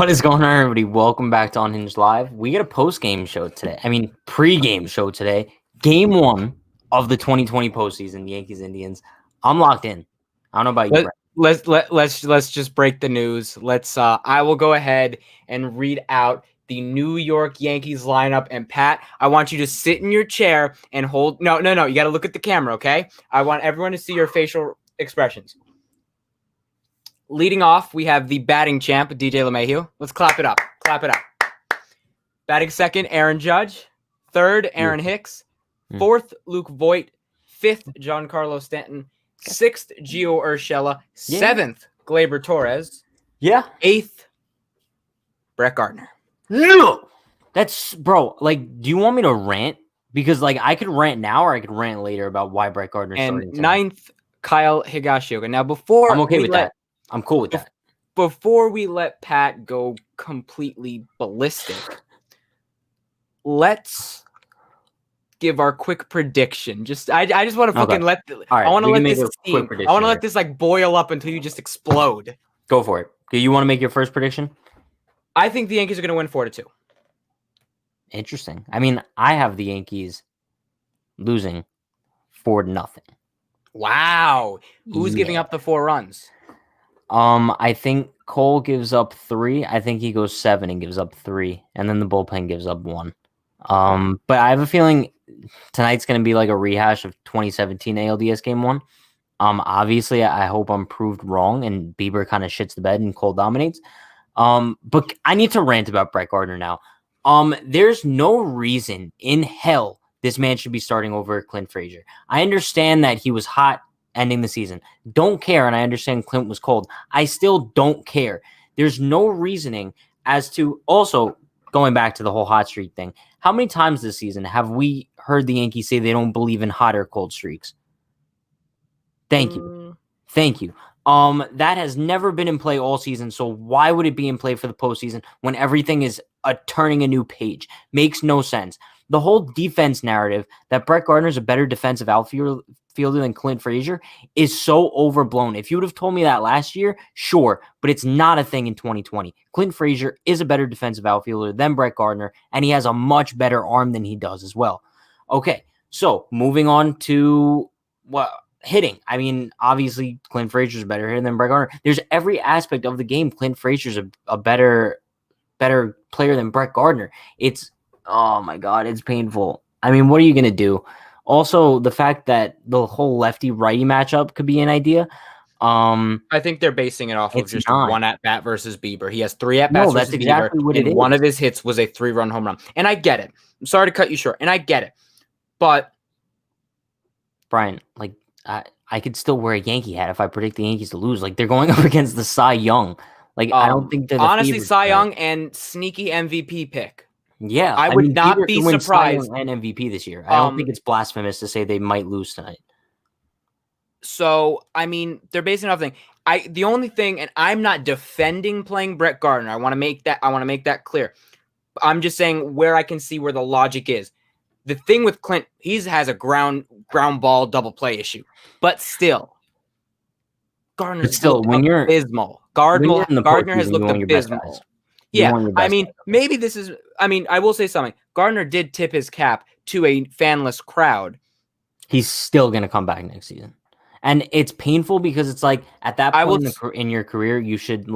What is going on, everybody? Welcome back to Unhinged Live. We get a post-game show today. Pre-game show today. Game 1 of the 2020 postseason, Yankees Indians. I'm locked in. I don't know about you, Brett. Let's just break the news. I will go ahead and read out the New York Yankees lineup. And Pat, I want you to sit in your chair and hold. No. You got to look at the camera, okay? I want everyone to see your facial expressions. Leading off, we have the batting champ, DJ LeMahieu. Let's clap it up. Batting second, Aaron Judge. Third, Aaron Hicks. Fourth, Luke Voit. Fifth, Giancarlo Stanton. Sixth, Gio Urshela. Seventh, Gleyber Torres. Yeah. Eighth, Brett Gardner. No! That's, bro, do you want me to rant? Because, I could rant now or I could rant later about why Brett Gardner starting And ninth, Kyle Higashioka. Now, before I'm okay with that. I'm cool with that. Before we let Pat go completely ballistic, let's give our quick prediction. I just want to fucking let this steam. I want to let this boil up until you just explode. Go for it. Do you want to make your first prediction? I think the Yankees are going to win 4-2. Interesting. I have the Yankees losing 4-0. Wow. Who's giving up the 4 runs? I think Cole gives up 3. I think he goes 7 and gives up 3, and then the bullpen gives up 1. But I have a feeling tonight's going to be a rehash of 2017 ALDS Game 1. Obviously, I hope I'm proved wrong and Bieber kind of shits the bed and Cole dominates. But I need to rant about Brett Gardner now. There's no reason in hell this man should be starting over Clint Frazier. I understand that he was hot ending the season. Don't care, and I understand Clint was cold. I still don't care. There's no reasoning as to, also, going back to the whole hot streak thing, how many times this season have we heard the Yankees say they don't believe in hot or cold streaks? Thank you. That has never been in play all season, so why would it be in play for the postseason when everything is turning a new page? Makes no sense. The whole defense narrative that Brett Gardner is a better defensive outfielder than Clint Frazier is so overblown. If you would have told me that last year, sure, but it's not a thing in 2020. Clint Frazier is a better defensive outfielder than Brett Gardner, and he has a much better arm than he does as well. Okay, so moving on to hitting. Obviously, Clint Frazier's a better hitter than Brett Gardner. There's every aspect of the game. Clint Frazier's a better player than Brett Gardner. It's, oh my God, it's painful. What are you going to do? Also, the fact that the whole lefty-righty matchup could be an idea. I think they're basing it off of just one at-bat versus Bieber. He has 3 at-bats versus that's exactly Bieber, what it is. One of his hits was a 3-run home run. And I get it. I'm sorry to cut you short, and I get it. But, Brian, I could still wear a Yankee hat if I predict the Yankees to lose. They're going up against the Cy Young. I don't think they're honestly, Cy Young and sneaky MVP pick. Yeah, I would not be surprised. And MVP this year. I don't think it's blasphemous to say they might lose tonight. So, they're basing it off thing. The only thing, and I'm not defending playing Brett Gardner. I want to make that clear. I'm just saying where I can see where the logic is. The thing with Clint, he has a ground ball double play issue, but still, Gardner's abysmal. Gardner has looked abysmal. Yeah, maybe this is. I will say something. Gardner did tip his cap to a fanless crowd. He's still gonna come back next season, and it's painful because it's at that point in your career, you should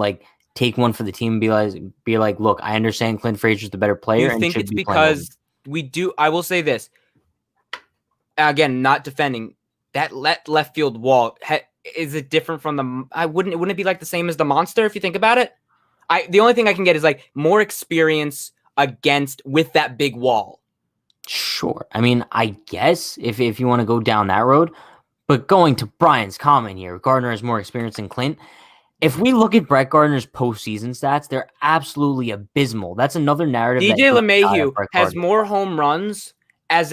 take one for the team and be like, look, I understand Clint Frazier's the better player. You think it's because we do? I will say this again, not defending that left field wall. Is it different from the? Wouldn't it be the same as the monster if you think about it? The only thing I can get is more experience with that big wall. Sure. I guess if you want to go down that road, but going to Brian's comment here, Gardner has more experience than Clint. If we look at Brett Gardner's postseason stats, they're absolutely abysmal. That's another narrative. DJ LeMahieu has more home runs in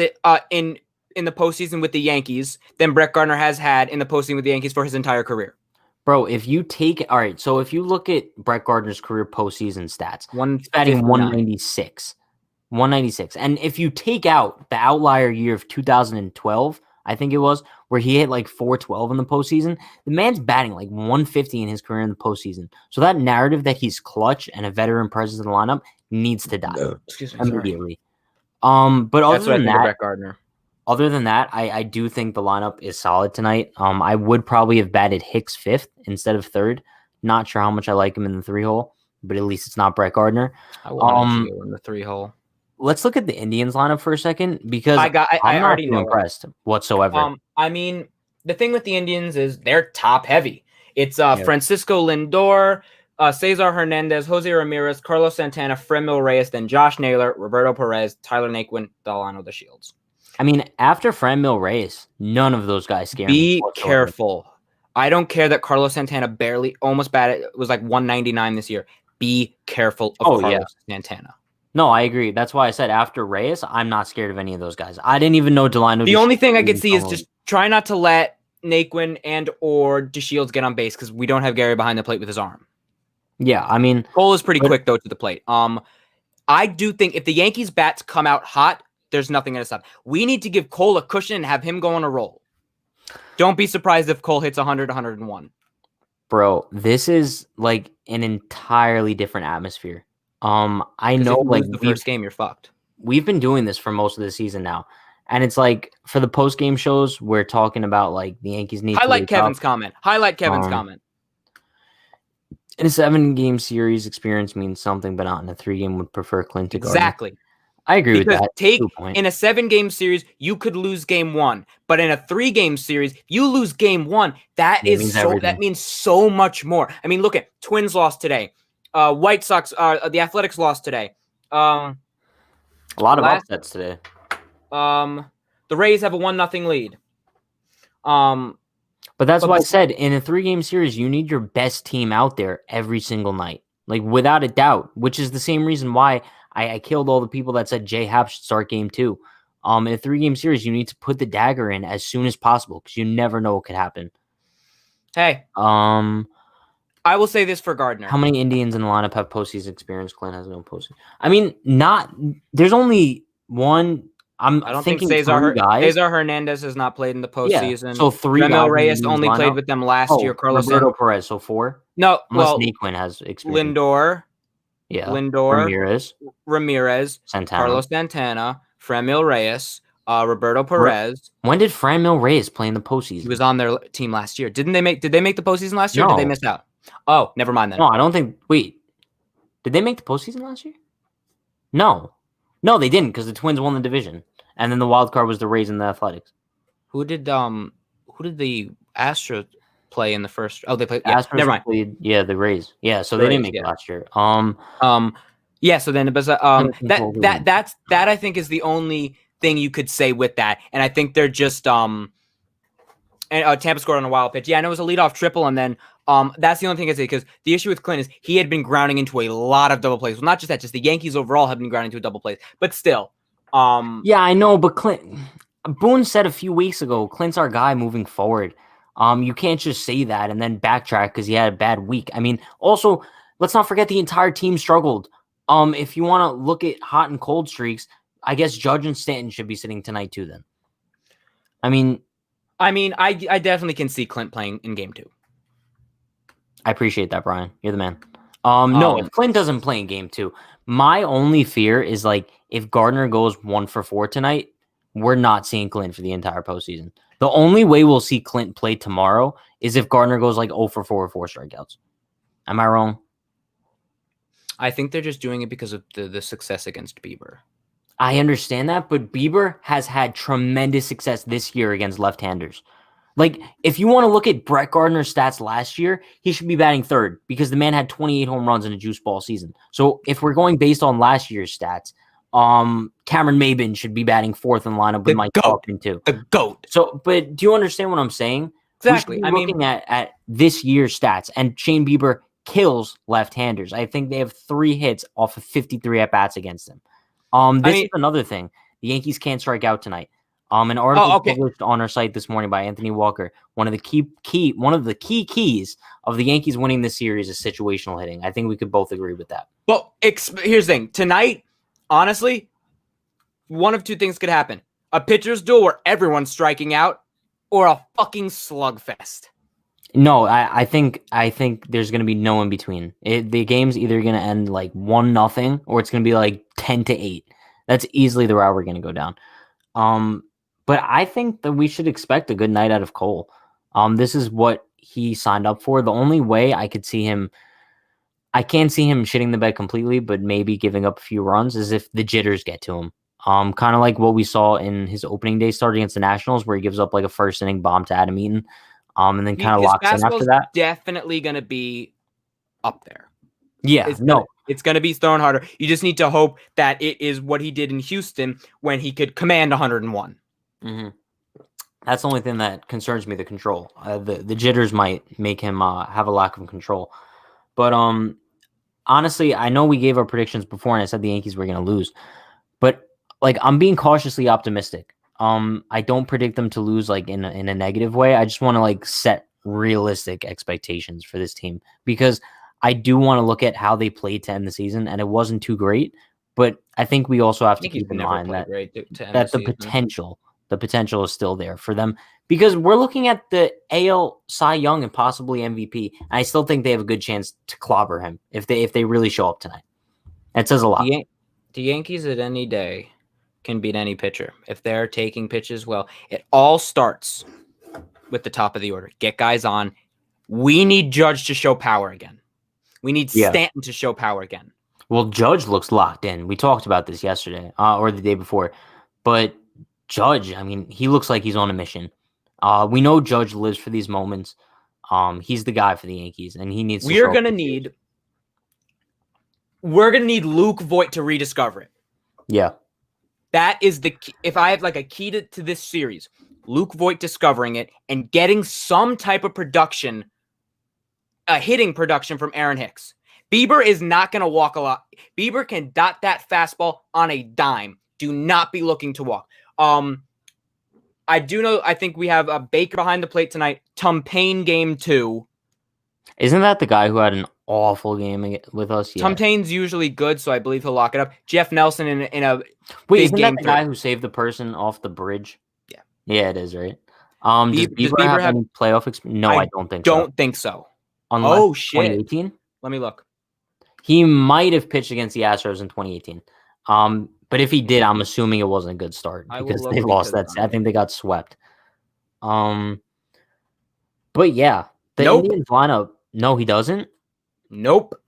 the postseason with the Yankees than Brett Gardner has had in the postseason with the Yankees for his entire career. Bro, if you look at Brett Gardner's career postseason stats, he's batting 196. 196. And if you take out the outlier year of 2012, I think it was, where he hit like 412 in the postseason. The man's batting like 150 in his career in the postseason. So that narrative that he's clutch and a veteran presence in the lineup needs to die Excuse me, immediately. sorry. But That's what I think of Brett Gardner. other than that, I do think the lineup is solid tonight. I would probably have batted Hicks 5th instead of 3rd. Not sure how much I like him in the 3-hole, but at least it's not Brett Gardner. I wanted Gio in the 3-hole. Let's look at the Indians lineup for a second because I I'm not already too know impressed whatsoever. I mean, the thing with the Indians is they're top heavy. It's Yeah. Francisco Lindor, Cesar Hernandez, Jose Ramirez, Carlos Santana, Fremil Reyes, then Josh Naylor, Roberto Perez, Tyler Naquin, Delano the Shields. I mean, after Franmil Reyes, none of those guys scare me. Be careful. I don't care that Carlos Santana barely almost batted. It was like 199 this year. Be careful of Carlos Santana. No, I agree. That's why I said after Reyes, I'm not scared of any of those guys. I didn't even know Delano. The only thing I could see is just try not to let Naquin and or DeShields get on base because we don't have Gary behind the plate with his arm. Yeah, I mean, Cole is pretty quick though to the plate. I do think if the Yankees bats come out hot, there's nothing going to stop. We need to give Cole a cushion and have him go on a roll. Don't be surprised if Cole hits 100, 101. Bro, this is like an entirely different atmosphere. I know, if you lose the first game, you're fucked. We've been doing this for most of the season now, and it's like for the post game shows, we're talking about like the Yankees need. Highlight Kevin's comment. Highlight Kevin's comment. In a 7-game series, experience means something, but not in a 3-game. Would prefer Clint to Gardner. Exactly. I agree with that. In a 7-game series, you could lose game 1, but in a 3-game series, you lose game 1. That means so much more. I mean, look at Twins lost today. White Sox, the Athletics lost today. A lot of upsets today. The Rays have a 1-0 lead. But that's why I said in a 3-game series, you need your best team out there every single night, like without a doubt. Which is the same reason why I killed all the people that said J Happ should start game 2. In a 3-game series, you need to put the dagger in as soon as possible because you never know what could happen. Hey, I will say this for Gardner. How many Indians in the lineup have postseason experience? Clint has no postseason. I mean, there's only one. I don't think Cesar Hernandez has not played in the postseason. Yeah, so 3 Fremil Reyes only played with them last year. Carlos Roberto Perez, so 4. No, unless Naquin has experience. Lindor, Ramirez, Santana. Carlos Santana, Fremil Reyes, Roberto Perez. When did Fremil Reyes play in the postseason? He was on their team last year. Did they make the postseason last year? No. Or did they miss out? Oh, never mind then. No, I don't think. Wait, did they make the postseason last year? No, they didn't because the Twins won the division, and then the wild card was the Rays and the Athletics. Who did the Astros play in the first? Oh, they played. Yeah, Astros never mind. Played, the Rays. Yeah, so they didn't make it last year. Yeah. So then, that I think is the only thing you could say with that, and I think they're just And Tampa scored on a wild pitch. Yeah, and it was a leadoff triple, and then that's the only thing I say because the issue with Clint is he had been grounding into a lot of double plays. Well, not just that, just the Yankees overall have been grounding into a double plays. But still, yeah, I know. But Boone said a few weeks ago, Clint's our guy moving forward. You can't just say that and then backtrack because he had a bad week. I mean, also let's not forget the entire team struggled. If you want to look at hot and cold streaks, I guess Judge and Stanton should be sitting tonight too. Then, I mean, I definitely can see Clint playing in game 2. I appreciate that, Brian. You're the man. No, if Clint doesn't play in game 2, my only fear is like if Gardner goes 1 for 4 tonight, we're not seeing Clint for the entire postseason. The only way we'll see Clint play tomorrow is if Gardner goes like 0 for 4 or 4 strikeouts. Am I wrong? I think they're just doing it because of the success against Bieber. I understand that, but Bieber has had tremendous success this year against left-handers. Like, if you want to look at Brett Gardner's stats last year, he should be batting 3rd because the man had 28 home runs in a juice ball season. So if we're going based on last year's stats, Cameron Maybin should be batting 4th in lineup with Mike Talkman too. The GOAT. So, but do you understand what I'm saying? Exactly. I mean, looking at this year's stats, and Shane Bieber kills left-handers. I think they have 3 hits off of 53 at-bats against him. This is another thing. The Yankees can't strike out tonight. An article published on our site this morning by Anthony Walker. One of the key keys of the Yankees winning this series is situational hitting. I think we could both agree with that. Well, here's the thing. Tonight, honestly, one of 2 things could happen. A pitcher's duel where everyone's striking out, or a fucking slugfest? No, I think there's gonna be no in between. The game's either gonna end like 1-0 or it's gonna be like 10-8. That's easily the route we're gonna go down. But I think that we should expect a good night out of Cole. This is what he signed up for. The only way I could see him, I can't see him shitting the bed completely, but maybe giving up a few runs is if the jitters get to him. Kind of like what we saw in his opening day start against the Nationals, where he gives up like a first inning bomb to Adam Eaton, and then kind of His locks in after fastball's that. definitely going to be up there. Yeah, It's going to be thrown harder. You just need to hope that it is what he did in Houston when he could command 101. Mm-hmm. That's the only thing that concerns me, the control. The jitters might make him have a lack of control. But honestly, I know we gave our predictions before and I said the Yankees were going to lose. But like I'm being cautiously optimistic. I don't predict them to lose like in a negative way. I just want to like set realistic expectations for this team because I do want to look at how they played to end the season, and it wasn't too great. But I think we also have to keep in mind that the potential is still there for them because we're looking at the AL Cy Young and possibly MVP. And I still think they have a good chance to clobber him if they really show up tonight. That says a lot. The Yankees at any day can beat any pitcher if they're taking pitches well. It all starts with the top of the order. Get guys on. We need Judge to show power again. We need Stanton to show power again. Well, Judge looks locked in. We talked about this yesterday or the day before. But Judge, I mean, he looks like he's on a mission. We know Judge lives for these moments. He's the guy for the Yankees, and he needs We're going to need Luke Voit to rediscover it. Yeah. That is the key. If I have like a key to this series, Luke Voit discovering it and getting some type of production, a hitting production from Aaron Hicks. Bieber is not going to walk a lot. Bieber can dot that fastball on a dime. Do not be looking to walk. I do know, I think we have a Baker behind the plate tonight. Tom Payne game 2. Isn't that the guy who had an awful game with us? Yeah. Tom Payne's usually good, so I believe he'll lock it up. Jeff Nelson in a Wait, isn't that the guy who saved the person off the bridge? Yeah. Yeah, it is, right? Does Bieber have any playoff experience? No, I don't think so. Don't think so. Unless 2018? Let me look. He might have pitched against the Astros in 2018. But if he did, I'm assuming it wasn't a good start because they lost that. I think they got swept. But yeah, the Indians lineup. No, he doesn't. Nope.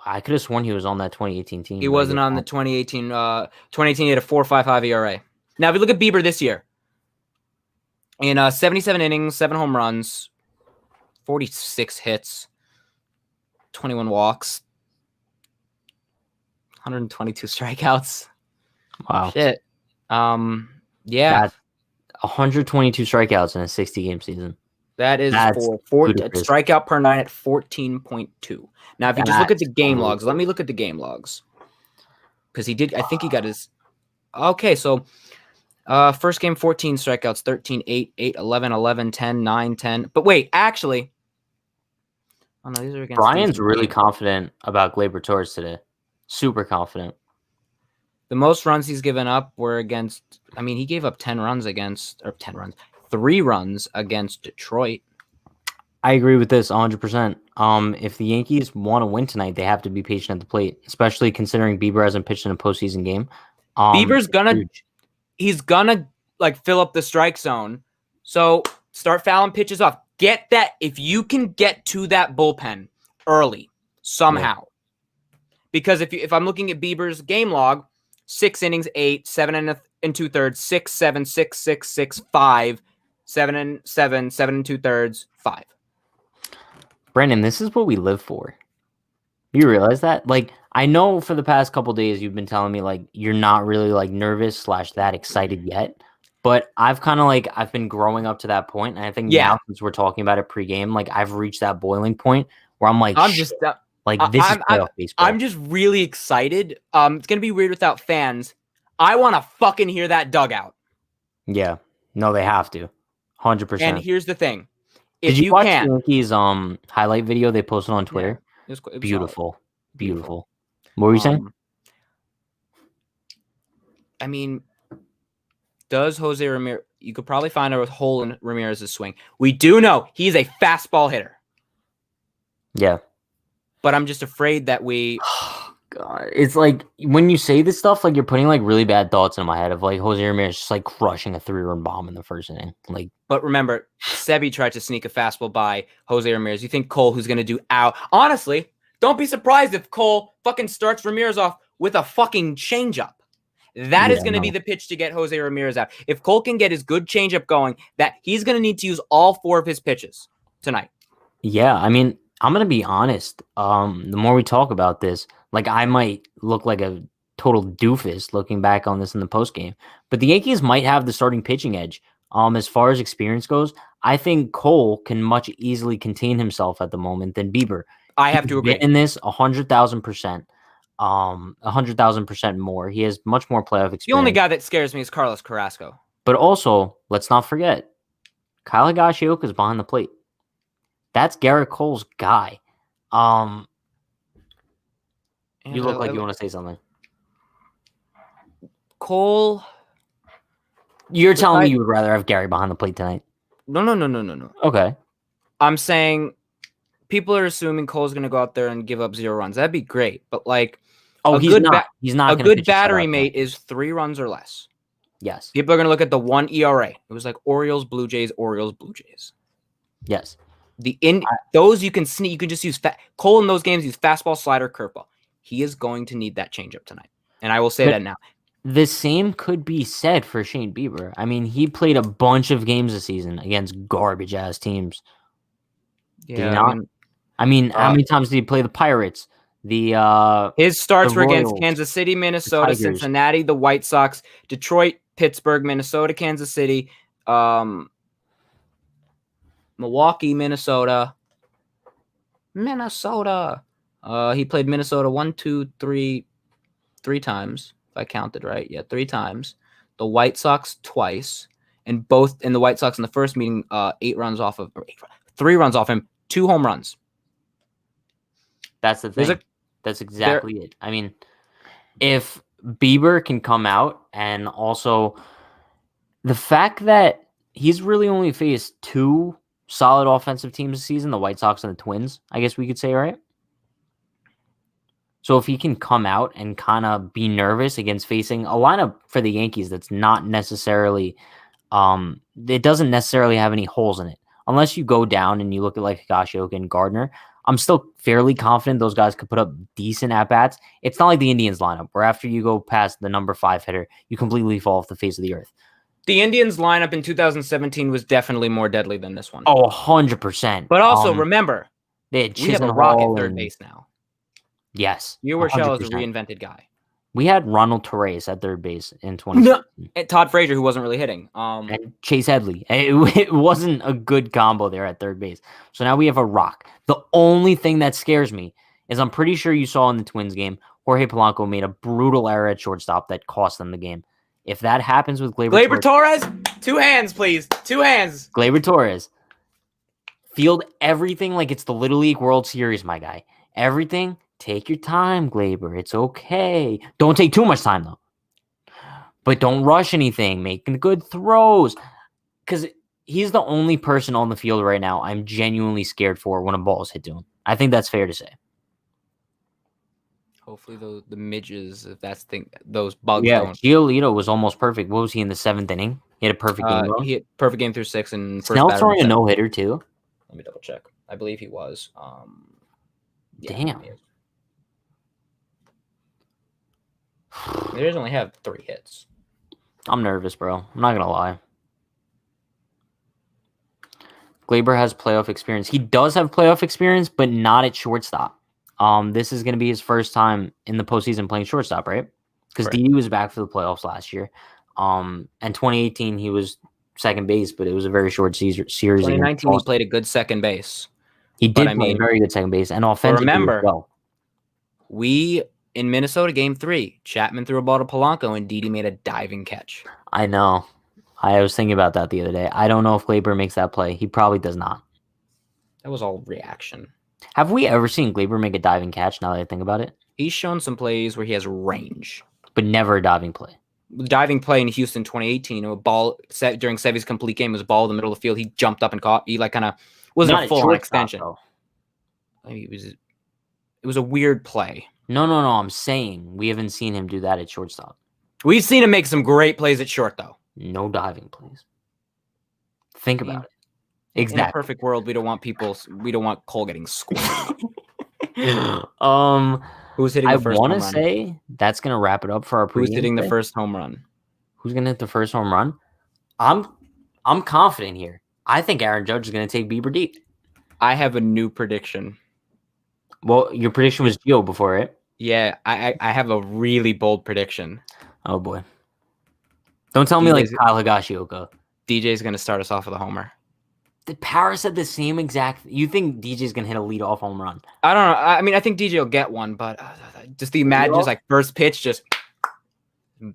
I could have sworn he was on that 2018 team. He wasn't on the 2018. 2018 he had a 4.55 ERA. Now, if you look at Bieber this year, in 77 innings, 7 home runs, 46 hits, 21 walks, 122 strikeouts. Wow. Shit. Yeah. That's 122 strikeouts in a 60-game season. That's strikeout per 9 at 14.2. Now, if you just look at the game logs, let me look at the game logs. Because he did, I think he got his. Okay, so first game, 14 strikeouts, 13, 8, 8, 11, 11, 10, 9, 10. But wait, actually. Oh, no, these are against. Brian's really confident about Gleyber Torres today. Super confident. The most runs he's given up were against. I mean, he gave up 3 runs against Detroit. I agree with this 100%. If the Yankees want to win tonight, they have to be patient at the plate, especially considering Bieber hasn't pitched in a postseason game. Bieber's he's gonna like fill up the strike zone. So start fouling pitches off. Get that if you can get to that bullpen early somehow. Yeah. Because if I'm looking at Bieber's game log, 6 innings, 8, 7 and 2/3, 6, 7, 6, 6, 6, 5, 7 and 7, 7 and 2/3, 5. Brandon, this is what we live for. You realize that? Like, I know for the past couple days you've been telling me like you're not really like nervous / that excited yet. But I've kind of like I've been growing up to that point, and I think now since we're talking about it pregame, like I've reached that boiling point where I'm like, this is playoff baseball. I'm just really excited. It's gonna be weird without fans. I want to fucking hear that dugout. Yeah, no, they have to, 100%. And here's the thing: did you watch the Yankees highlight video they posted on Twitter? Yeah, it was beautiful. What were you saying? I mean, Does Jose Ramirez? You could probably find a hole in Ramirez's swing. We do know he's a fastball hitter. Yeah. But I'm just afraid that we. God, it's like when you say this stuff, like you're putting like really bad thoughts in my head of like Jose Ramirez just like crushing a 3-run bomb in the first inning. Like, but remember, Sebi tried to sneak a fastball by Jose Ramirez. You think Cole, who's going to do out? Honestly, don't be surprised if Cole fucking starts Ramirez off with a fucking changeup. That is going to be the pitch to get Jose Ramirez out. If Cole can get his good changeup going, that he's going to need to use all 4 of his pitches tonight. Yeah, I mean, I'm gonna be honest. The more we talk about this, like I might look like a total doofus looking back on this in the post game, but the Yankees might have the starting pitching edge. As far as experience goes, I think Cole can much easily contain himself at the moment than Bieber. I have to agree. In this 100,000%, 100,000% more. He has much more playoff experience. The only guy that scares me is Carlos Carrasco. But also, let's not forget, Kyle Higashioka is behind the plate. That's Garrett Cole's guy. You look like you want to say something. Cole. You're telling me you would rather have Gary behind the plate tonight? No. Okay. I'm saying people are assuming Cole's going to go out there and give up 0 runs. That'd be great. But like, he's not. He's not. A good battery mate is 3 runs or less. Yes. People are going to look at the 1 ERA. It was like Orioles, Blue Jays, Orioles, Blue Jays. Yes. Those you can sneak. You can just use Cole in those games. Use fastball, slider, curveball. He is going to need that changeup tonight, and I will say that now. The same could be said for Shane Bieber. I mean, he played a bunch of games this season against garbage ass teams. Yeah. Did he not? I mean, how many times did he play the Pirates? His starts were against Kansas City, Minnesota, Cincinnati, the White Sox, Detroit, Pittsburgh, Minnesota, Kansas City, Milwaukee, Minnesota. He played Minnesota 3 times, if I counted right. Yeah, 3 times. The White Sox twice, and the White Sox in the first meeting, 3 runs off him, 2 home runs. That's the thing. That's exactly it. I mean, if Bieber can come out, and also the fact that he's really only faced 2 solid offensive teams this season, the White Sox and the Twins, I guess we could say, right? So if he can come out and kind of be nervous against facing a lineup for the Yankees that's not necessarily, it doesn't necessarily have any holes in it. Unless you go down and you look at like Higashioka and Gardner, I'm still fairly confident those guys could put up decent at-bats. It's not like the Indians lineup, where after you go past the number 5 hitter, you completely fall off the face of the earth. The Indians lineup in 2017 was definitely more deadly than this one. Oh, 100%. But also, remember, we have a rock at third base now. Yes. Yu Urshela is a reinvented guy. We had Ronald Torres at third base in 2017. No, Todd Frazier, who wasn't really hitting. And Chase Headley. It wasn't a good combo there at third base. So now we have a rock. The only thing that scares me is I'm pretty sure you saw in the Twins game, Jorge Polanco made a brutal error at shortstop that cost them the game. If that happens with Gleyber Torres, 2 hands, please. 2 hands. Gleyber Torres. Field everything like it's the Little League World Series, my guy. Everything. Take your time, Gleyber. It's okay. Don't take too much time, though. But don't rush anything. Making good throws. Because he's the only person on the field right now I'm genuinely scared for when a ball is hit to him. I think that's fair to say. Hopefully the midges, if that's those bugs. Yeah, Giolito was almost perfect. What was he in the 7th inning? He had a perfect game. He had perfect game through 6 and Snell throwing a no-hitter, too? Let me double check. I believe he was. Damn. They just only have 3 hits. I'm nervous, bro. I'm not going to lie. Gleyber has playoff experience. He does have playoff experience, but not at shortstop. This is going to be his first time in the postseason playing shortstop, right? Because Didi was back for the playoffs last year. And 2018, he was second base, but it was a very short series. 2019, he played a good second base. He did play a very good second base. And offensively remember, as well. In Minnesota, Game 3, Chapman threw a ball to Polanco, and Didi made a diving catch. I know. I was thinking about that the other day. I don't know if Gleyber makes that play. He probably does not. That was all reaction. Have we ever seen Gleyber make a diving catch now that I think about it? He's shown some plays where he has range. But never a diving play. diving play in Houston 2018. A ball set during Sevy's complete game was a ball in the middle of the field. He jumped up and caught. He like kind of wasn't Not a at full on shortstop, extension. though. I mean, it was a weird play. No. I'm saying we haven't seen him do that at shortstop. We've seen him make some great plays at short, though. No diving, please. Think about it. In a Exactly. perfect world, we don't want Cole getting scored. Who's hitting I the first want home to run? say that's gonna wrap it up for our pregame. Who's hitting the today. first home run? Who's gonna hit the first home run? I'm confident here. I think Aaron Judge is gonna take Bieber deep. I have a new prediction. Well, your prediction was Gio before it. Yeah, I have a really bold prediction. Oh boy! Don't tell me like Kyle Higashioka. DJ's gonna start us off with a homer. Did Paris said the same exact? You think DJ's gonna hit a leadoff home run? I don't know. I mean, I think DJ will get one, but just imagine just like first pitch, just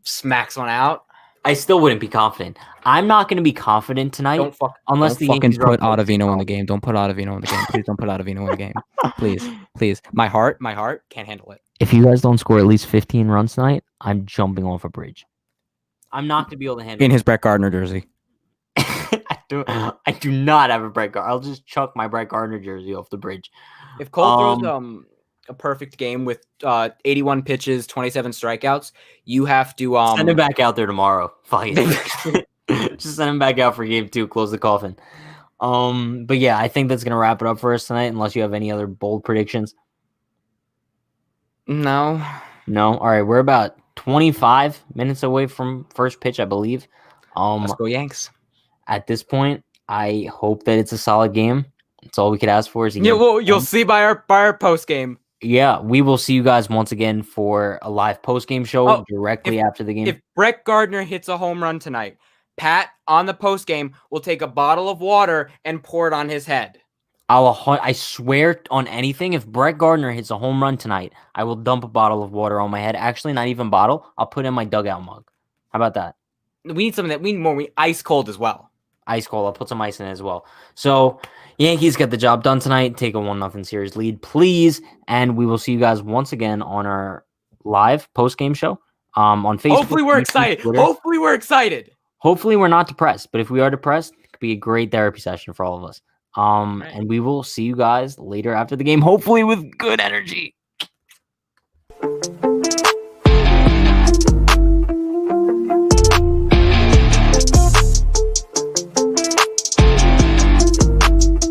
smacks one out. I still wouldn't be confident. I'm not going to be confident tonight unless the fucking Yankees are put up Ottavino in the game. Don't put Ottavino in the game. Please don't put Ottavino in the game. Please. My heart can't handle it. If you guys don't score at least 15 runs tonight, I'm jumping off a bridge. I'm not going to be able to handle In his Brett Gardner jersey. I do not have a Brett Gardner. I'll just chuck my Brett Gardner jersey off the bridge. If Cole throws a perfect game with 81 pitches, 27 strikeouts, you have to send him back out there tomorrow. Fuck it. Just send him back out for game 2. Close the coffin. But yeah, I think that's gonna wrap it up for us tonight. Unless you have any other bold predictions. No. All right, we're about 25 minutes away from first pitch, I believe. Let's go Yanks. At this point, I hope that it's a solid game. That's all we could ask for. You'll see by our post game. Yeah, we will see you guys once again for a live post-game show directly after the game. If Brett Gardner hits a home run tonight, Pat on the post game will take a bottle of water and pour it on his head. I swear on anything, if Brett Gardner hits a home run tonight, I will dump a bottle of water on my head. Actually, not even bottle. I'll put it in my dugout mug. How about that? We need something we need more. We ice cold as well. Ice cold. I'll put some ice in it as well. So Yankees get the job done tonight. Take a 1-0 series lead, please. And we will see you guys once again on our live post-game show on Facebook. Hopefully we're excited. Twitter. Hopefully we're excited. Hopefully we're not depressed. But if we are depressed, it could be a great therapy session for all of us. Right. And we will see you guys later after the game, hopefully with good energy.